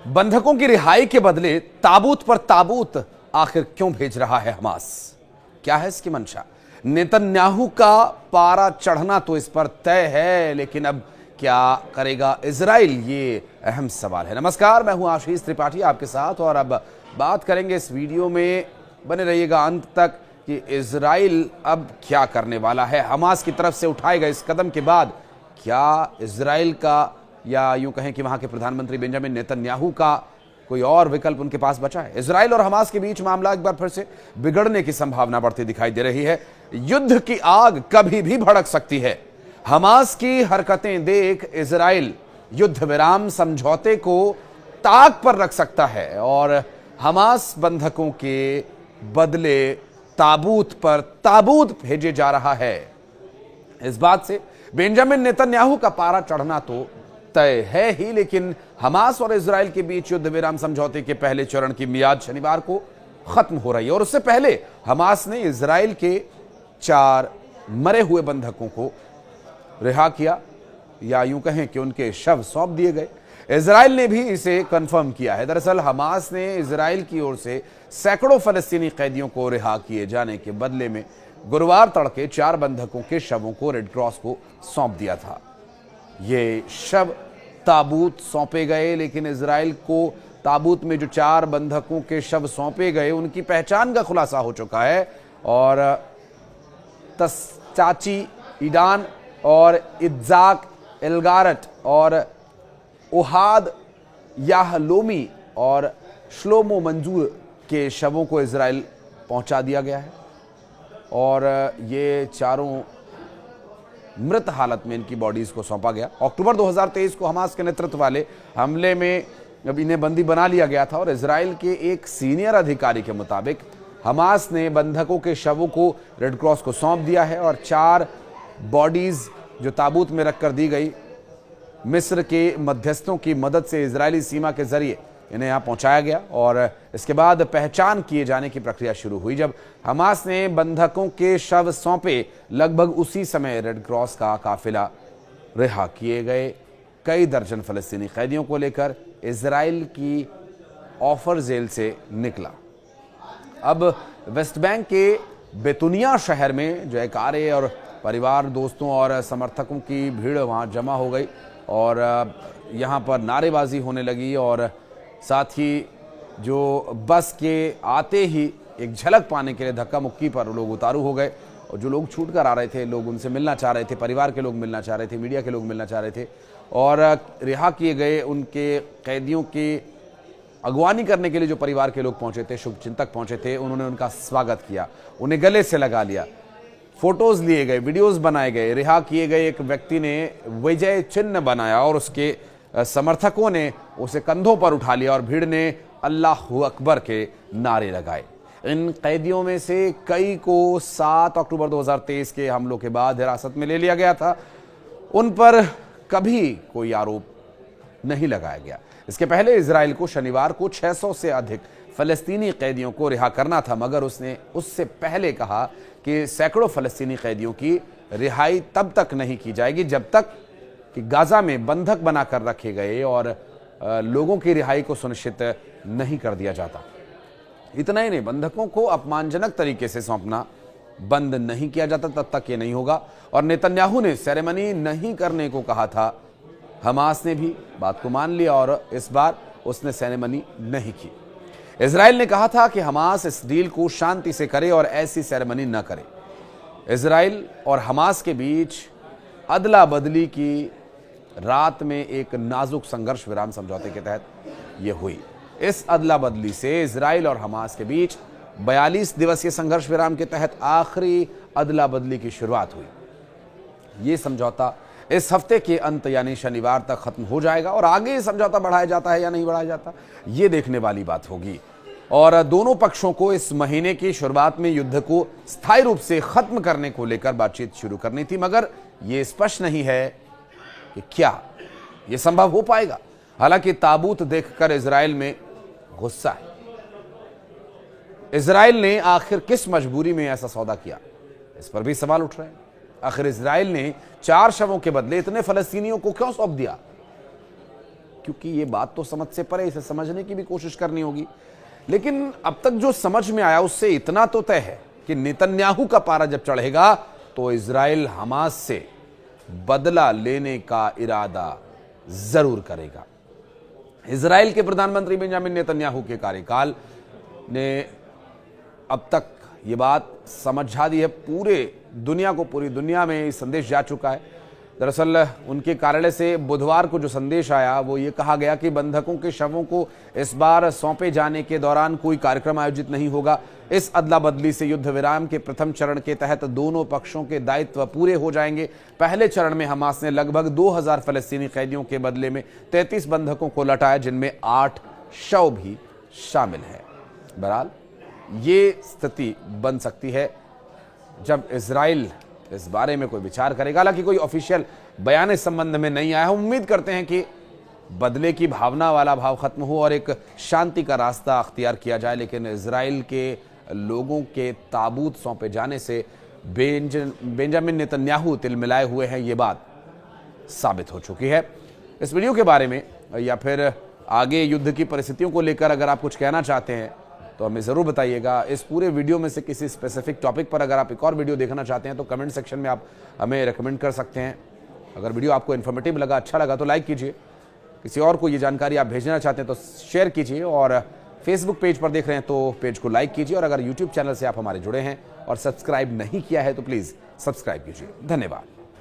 बंधकों की रिहाई के बदले ताबूत पर ताबूत आखिर क्यों भेज रहा है हमास? क्या है इसकी मंशा? नेतन्याहू का पारा चढ़ना तो इस पर तय है, लेकिन अब क्या करेगा इजराइल, ये अहम सवाल है। नमस्कार, मैं हूं आशीष त्रिपाठी आपके साथ और अब बात करेंगे इस वीडियो में, बने रहिएगा अंत तक, कि इजराइल अब क्या करने वाला है। हमास की तरफ से उठाए गए इस कदम के बाद क्या इजराइल का, या यूं कहें कि वहां के प्रधानमंत्री बेंजामिन नेतन्याहू का कोई और विकल्प उनके पास बचा है? इजराइल और हमास के बीच मामला एक बार फिर से बिगड़ने की संभावना बढ़ती दिखाई दे रही है। युद्ध की आग कभी भी भड़क सकती है। हमास की हरकतें देख इजराइल युद्ध विराम समझौते को ताक पर रख सकता है और हमास बंधकों के बदले ताबूत पर ताबूत भेजे जा रहा है। इस बात से बेंजामिन नेतन्याहू का पारा चढ़ना तो तय है ही, लेकिन हमास और इजराइल के बीच युद्ध विराम समझौते के पहले चरण की मियाद शनिवार को खत्म हो रही है और उससे पहले हमास ने इजराइल के 4 मरे हुए बंधकों को रिहा किया, या यूं कहें कि उनके शव सौंप दिए गए। इजराइल ने भी इसे कंफर्म किया है। दरअसल हमास ने इजराइल की ओर से सैकड़ों फलस्तीनी कैदियों को रिहा किए जाने के बदले में गुरुवार तड़के 4 बंधकों के शवों को रेड क्रॉस को सौंप दिया था। ये शव ताबूत सौंपे गए, लेकिन इजराइल को ताबूत में जो 4 बंधकों के शव सौंपे गए उनकी पहचान का खुलासा हो चुका है और तस्चाची ईडान और इज्जाक एलगारट और ओहाद याहलोमी और श्लोमो मंजूर के शवों को इजराइल पहुंचा दिया गया है और ये चारों मृत हालत में इनकी बॉडीज को सौंपा गया। अक्टूबर 2023 को हमास के नेतृत्व वाले हमले में अब इन्हें बंदी बना लिया गया था और इजराइल के एक सीनियर अधिकारी के मुताबिक हमास ने बंधकों के शवों को रेड क्रॉस को सौंप दिया है और 4 बॉडीज जो ताबूत में रखकर दी गई, मिस्र के मध्यस्थों की मदद से इजरायली सीमा के जरिए इन्हें यहां पहुंचाया गया और इसके बाद पहचान किए जाने की प्रक्रिया शुरू हुई। जब हमास ने बंधकों के शव सौंपे, लगभग उसी समय रेड क्रॉस का काफिला रिहा किए गए कई दर्जन फलस्तीनी कैदियों को लेकर इजराइल की ऑफर जेल से निकला। अब वेस्ट बैंक के बेतुनिया शहर में जयकारे और परिवार, दोस्तों और समर्थकों की भीड़ वहां जमा हो गई और यहां पर नारेबाजी होने लगी और साथ ही जो बस के आते ही एक झलक पाने के लिए धक्का मुक्की पर लोग उतारू हो गए और जो लोग छूट कर आ रहे थे, लोग उनसे मिलना चाह रहे थे, परिवार के लोग मिलना चाह रहे थे, मीडिया के लोग मिलना चाह रहे थे और रिहा किए गए उनके कैदियों की अगवानी करने के लिए जो परिवार के लोग पहुंचे थे, शुभचिंतक पहुंचे थे, उन्होंने उनका स्वागत किया, उन्हें गले से लगा लिया, फोटोज लिए गए, वीडियोस बनाए गए। रिहा किए गए एक व्यक्ति ने विजय चिन्ह बनाया और उसके समर्थकों ने उसे कंधों पर उठा लिया और भीड़ ने अल्लाहू अकबर के नारे लगाए। इन कैदियों में से कई को 7 अक्टूबर 2023 के हमलों के बाद हिरासत में ले लिया गया था। उन पर कभी कोई आरोप नहीं लगाया गया। इसके पहले इजराइल को शनिवार को 600 से अधिक फलस्तीनी कैदियों को रिहा करना था, मगर उसने उससे पहले कहा कि सैकड़ों फलस्तीनी कैदियों की रिहाई तब तक नहीं की जाएगी जब तक कि गाजा में बंधक बनाकर रखे गए और लोगों की रिहाई को सुनिश्चित नहीं कर दिया जाता। इतना ही नहीं, बंधकों को अपमानजनक तरीके से सौंपना बंद नहीं किया जाता तब तक ये नहीं होगा और नेतन्याहू ने सेरेमनी नहीं करने को कहा था। हमास ने भी बात को मान लिया और इस बार उसने सेरेमनी नहीं की। इजराइल ने कहा था कि हमास इस डील को शांति से करे और ऐसी सेरेमनी न करे। इजराइल और हमास के बीच अदला बदली की रात में एक नाजुक संघर्ष विराम समझौते के तहत यह हुई। इस अदला बदली से इजराइल और हमास के बीच 42 दिवसीय संघर्ष विराम के तहत आखिरी अदला बदली की शुरुआत हुई। यह समझौता इस हफ्ते के अंत यानी शनिवार तक खत्म हो जाएगा और आगे ये समझौता बढ़ाया जाता है या नहीं बढ़ाया जाता, ये देखने वाली बात होगी। और दोनों पक्षों को इस महीने की शुरुआत में युद्ध को स्थायी रूप से खत्म करने को लेकर बातचीत शुरू करनी थी, मगर यह स्पष्ट नहीं है कि क्या यह संभव हो पाएगा। हालांकि ताबूत देखकर इजराइल में गुस्सा है। इजराइल ने आखिर किस मजबूरी में ऐसा सौदा किया, इस पर भी सवाल उठ रहे हैं। आखिर इजराइल ने 4 शवों के बदले इतने फलस्तीनियों को क्यों सौंप दिया? क्योंकि ये बात तो समझ से परे, इसे समझने की भी कोशिश करनी होगी। लेकिन अब तक जो समझ में आया उससे इतना तो तय है कि नेतन्याहू का पारा जब चढ़ेगा तो इजराइल हमास से बदला लेने का इरादा जरूर करेगा। इजराइल के प्रधानमंत्री बेंजामिन नेतन्याहू के कार्यकाल ने अब तक ये बात समझा दी है पूरे दुनिया को, पूरी दुनिया में ये संदेश जा चुका है। दरअसल उनके कार्यालय से बुधवार को जो संदेश आया वो ये कहा गया कि बंधकों के शवों को इस बार सौंपे जाने के दौरान कोई कार्यक्रम आयोजित नहीं होगा। इस अदला बदली से युद्ध विराम के प्रथम चरण के तहत दोनों पक्षों के दायित्व पूरे हो जाएंगे। पहले चरण में हमास ने लगभग 2000 फलस्तीनी कैदियों के बदले में 33 बंधकों को लौटाया, जिनमें 8 शव भी शामिल है। बहरहाल ये स्थिति बन सकती है जब इजराइल इस बारे में कोई विचार करेगा। हालांकि कोई ऑफिशियल बयान इस संबंध में नहीं आया है। उम्मीद करते हैं कि बदले की भावना वाला भाव खत्म हो और एक शांति का रास्ता अख्तियार किया जाए। लेकिन इजराइल के लोगों के ताबूत सौंपे जाने से बेंजामिन नेतन्याहू तिलमिलाए हुए हैं, ये बात साबित हो चुकी है। इस वीडियो के बारे में या फिर आगे युद्ध की परिस्थितियों को लेकर अगर आप कुछ कहना चाहते हैं तो हमें ज़रूर बताइएगा। इस पूरे वीडियो में से किसी स्पेसिफिक टॉपिक पर अगर आप एक और वीडियो देखना चाहते हैं तो कमेंट सेक्शन में आप हमें रेकमेंड कर सकते हैं। अगर वीडियो आपको इन्फॉर्मेटिव लगा, अच्छा लगा तो लाइक कीजिए। किसी और को ये जानकारी आप भेजना चाहते हैं तो शेयर कीजिए। और फेसबुक पेज पर देख रहे हैं तो पेज को लाइक कीजिए। और अगर यूट्यूब चैनल से आप हमारे जुड़े हैं और सब्सक्राइब नहीं किया है तो प्लीज़ सब्सक्राइब कीजिए। धन्यवाद।